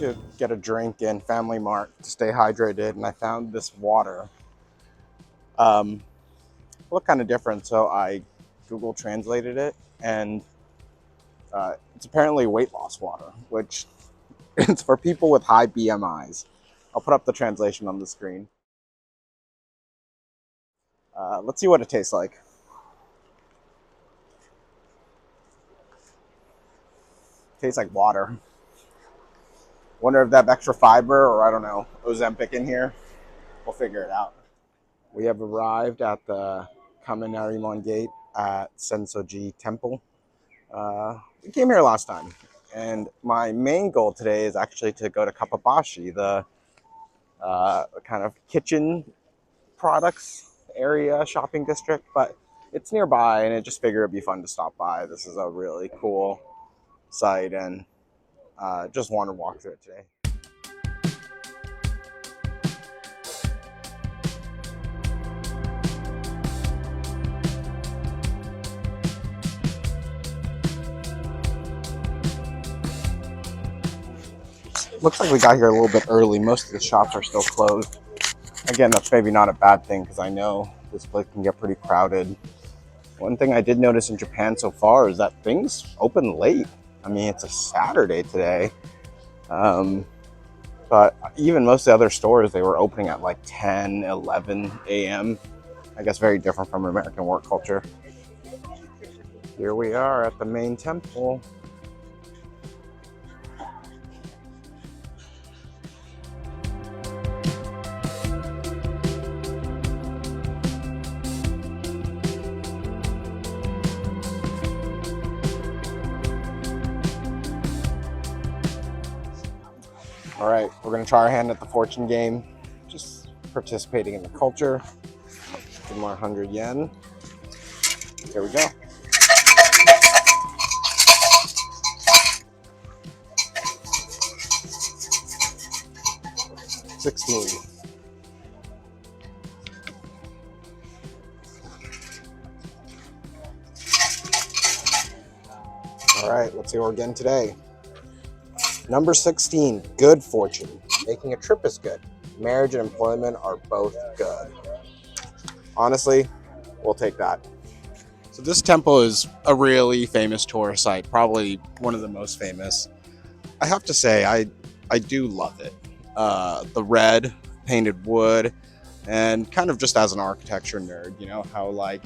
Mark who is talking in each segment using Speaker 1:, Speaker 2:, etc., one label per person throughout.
Speaker 1: to get a drink in Family Mart to stay hydrated, and I found this water. Um, looked kind of different, so I Google translated it, and it's apparently weight loss water, which it's for people with high BMIs. I'll put up the translation on the screen. Let's see what it tastes like. Tastes like water. Wonder if they have extra fiber or I don't know, Ozempic in here. We'll figure it out. We have arrived at the Kaminarimon Gate at Sensoji Temple. We came here last time, and my main goal today is actually to go to Kappabashi, the kind of kitchen products area shopping district, but it's nearby, and I just figured it'd be fun to stop by. This is a really cool site, and just want to walk through it today. Looks like we got here a little bit early. Most of the shops are still closed. Again, that's maybe not a bad thing because I know this place can get pretty crowded. One thing I did notice in Japan so far is that things open late. I mean, it's a Saturday today. But even most of the other stores, they were opening at like 10, 11 a.m. I guess very different from American work culture. Here we are at the main temple. All right, we're gonna try our hand at the fortune game. Just participating in the culture. Give more 100 yen. Here we go. 16. All right, let's see what we're getting today. Number 16, good fortune. Making a trip is good. Marriage and employment are both good. Honestly, we'll take that. So this temple is a really famous tourist site, probably one of the most famous. I have to say, I do love it. The red painted wood, and kind of just as an architecture nerd, you know how like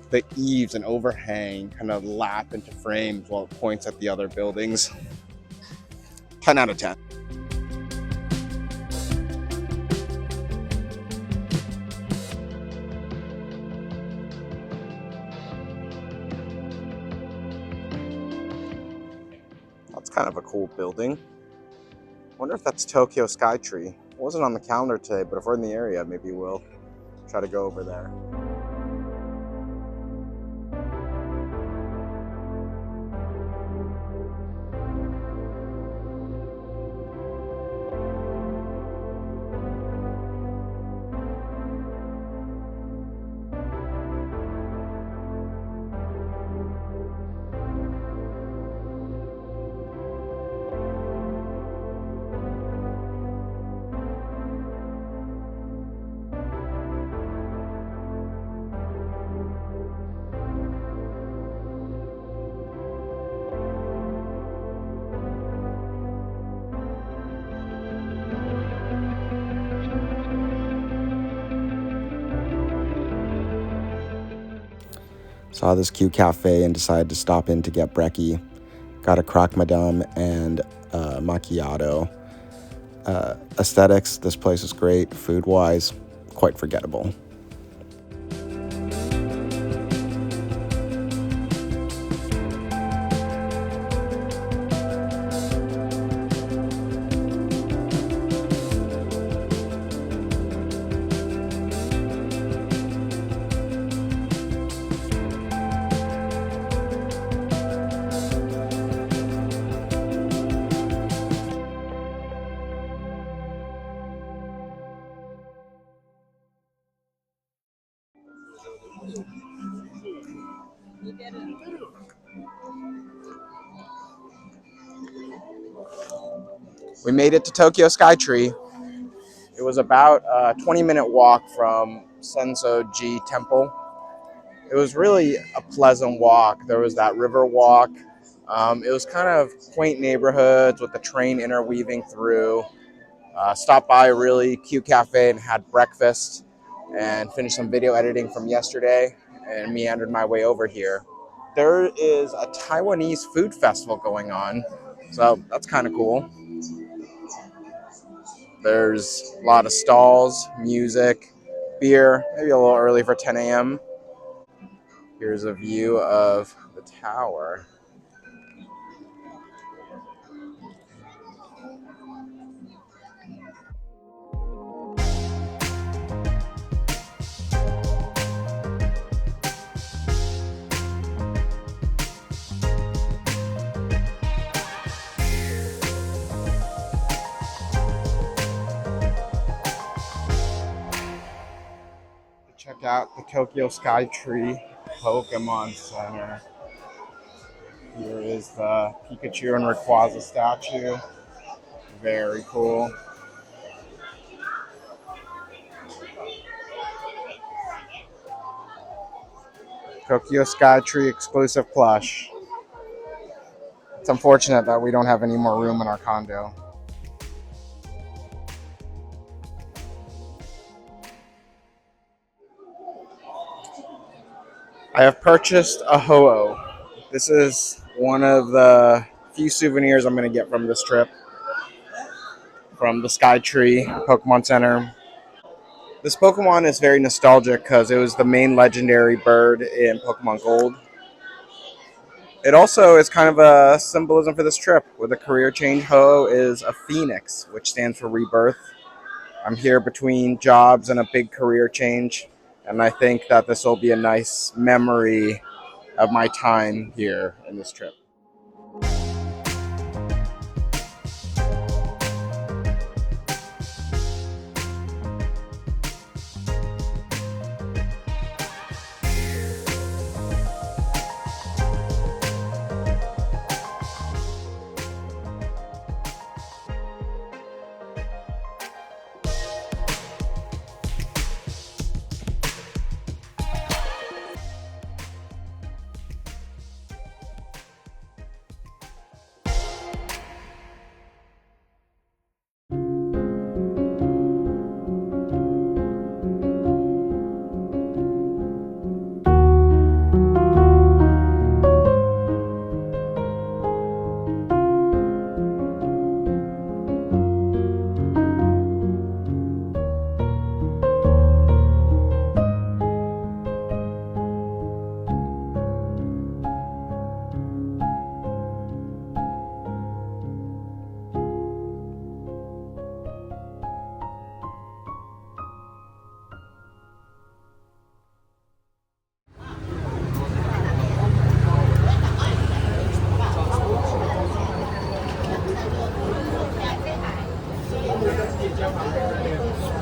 Speaker 1: the eaves and overhang kind of lap into frames while it points at the other buildings. 10 out of 10. That's kind of a cool building. Wonder if that's Tokyo Skytree. It wasn't on the calendar today, but if we're in the area, maybe we'll try to go over there. Saw this cute cafe and decided to stop in to get brekkie. Got a croque madame and a macchiato. Aesthetics, this place is great. Food-wise, quite forgettable. We made it to Tokyo Skytree. It was about a 20-minute walk from Sensoji Temple. It was really a pleasant walk. There was that river walk. It was kind of quaint neighborhoods with the train interweaving through. Stopped by a really cute cafe and had breakfast and finished some video editing from yesterday and meandered my way over here. There is a Taiwanese food festival going on, so that's kind of cool. There's a lot of stalls, music, beer, maybe a little early for 10 a.m. Here's a view of the tower. Check out the Tokyo Skytree Pokemon Center. Here is the Pikachu and Rayquaza statue. Very cool. Tokyo Skytree exclusive plush. It's unfortunate that we don't have any more room in our condo. I have purchased a Ho-Oh. This is one of the few souvenirs I'm going to get from this trip. From the Skytree Pokemon Center. This Pokemon is very nostalgic because it was the main legendary bird in Pokemon Gold. It also is kind of a symbolism for this trip. With a career change, Ho is a phoenix, which stands for rebirth. I'm here between jobs and a big career change, and I think that this will be a nice memory of my time here in this trip.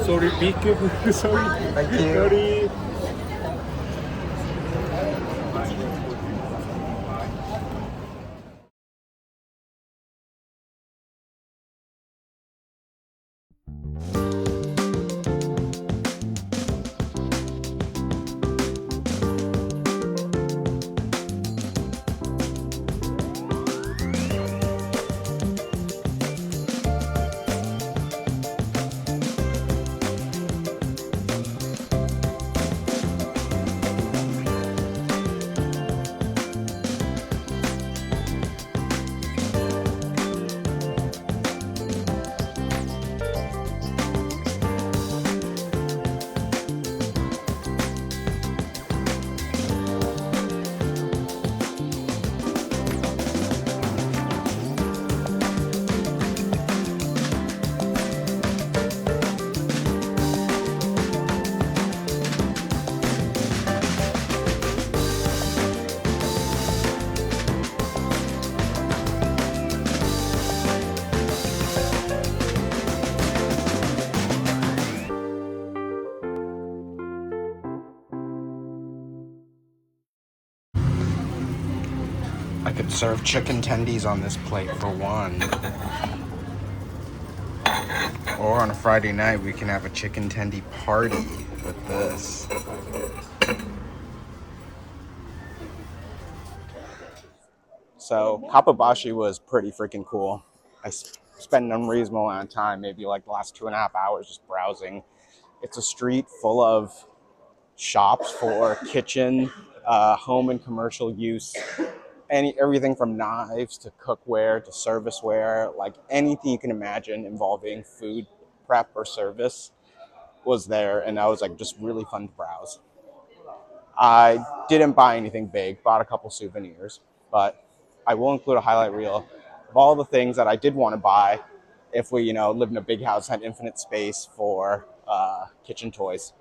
Speaker 2: Sorry, be careful. Sorry.
Speaker 1: Thank you.
Speaker 2: Sorry.
Speaker 1: I could serve chicken tendies on this plate for one. Or on a Friday night, we can have a chicken tendy party with this. So Kappabashi was pretty freaking cool. I spent an unreasonable amount of time, maybe like the last 2.5 hours, just browsing. It's a street full of shops for kitchen, home and commercial use. Everything from knives to cookware to serviceware, like anything you can imagine involving food prep or service was there, and that was like just really fun to browse. I didn't buy anything big, bought a couple souvenirs, but I will include a highlight reel of all the things that I did want to buy if we, lived in a big house, had infinite space for kitchen toys.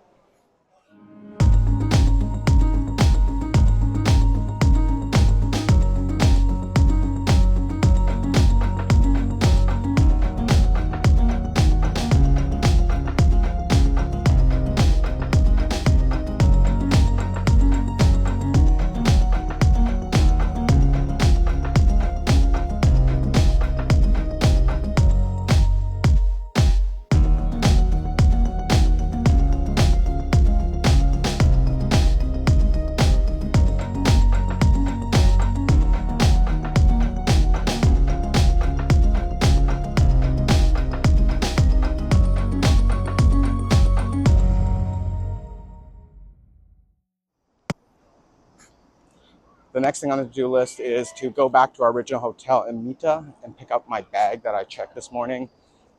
Speaker 1: The next thing on the to-do list is to go back to our original hotel in Mita and pick up my bag that I checked this morning.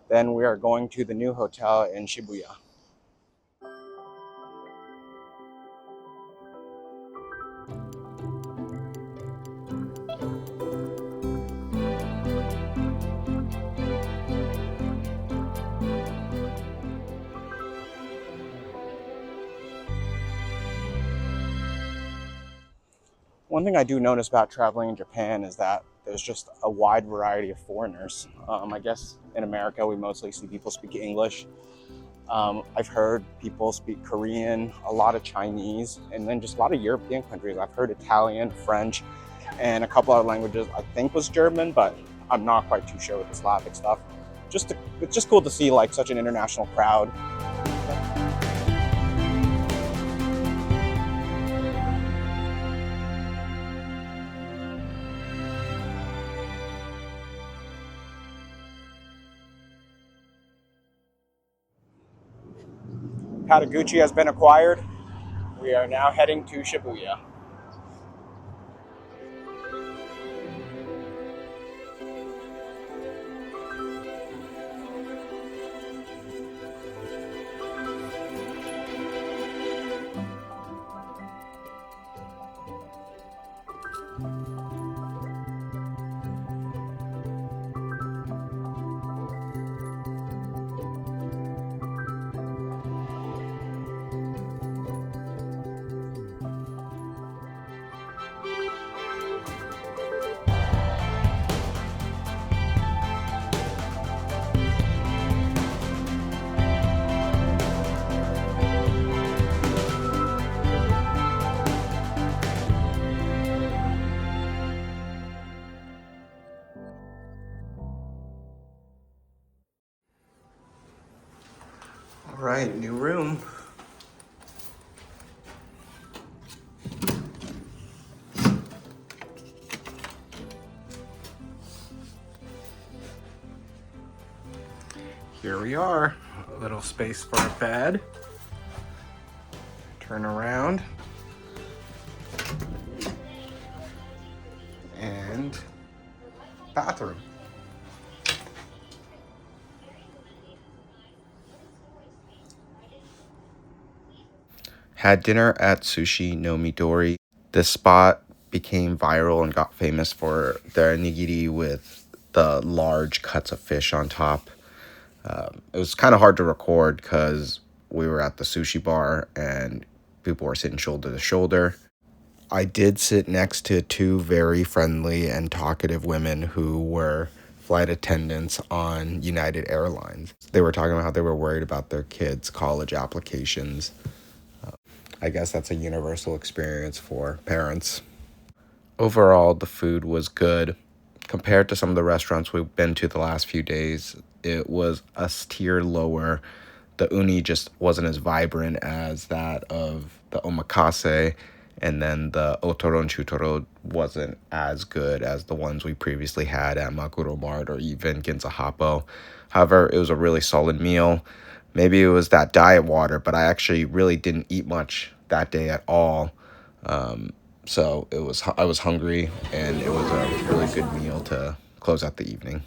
Speaker 1: Then we are going to the new hotel in Shibuya. One thing I do notice about traveling in Japan is that there's just a wide variety of foreigners. I guess in America, we mostly see people speak English. I've heard people speak Korean, a lot of Chinese, and then just a lot of European countries. I've heard Italian, French, and a couple other languages. I think was German, but I'm not quite too sure with the Slavic stuff. It's just cool to see like such an international crowd. Patagucci has been acquired. We are now heading to Shibuya. All right, new room. Here we are, a little space for a bed. Turn around. And bathroom. Had dinner at Sushi no Midori. This spot became viral and got famous for their nigiri with the large cuts of fish on top. It was kind of hard to record because we were at the sushi bar and people were sitting shoulder to shoulder. I did sit next to two very friendly and talkative women who were flight attendants on United Airlines. They were talking about how they were worried about their kids' college applications. I guess that's a universal experience for parents. Overall, the food was good. Compared to some of the restaurants we've been to the last few days, it was a tier lower. The uni just wasn't as vibrant as that of the omakase, and then the otoro and chutoro wasn't as good as the ones we previously had at Maguro Mart or even Ginza Happo. However, it was a really solid meal. Maybe it was that diet water, but I actually really didn't eat much that day at all. So I was hungry, and it was a really good meal to close out the evening.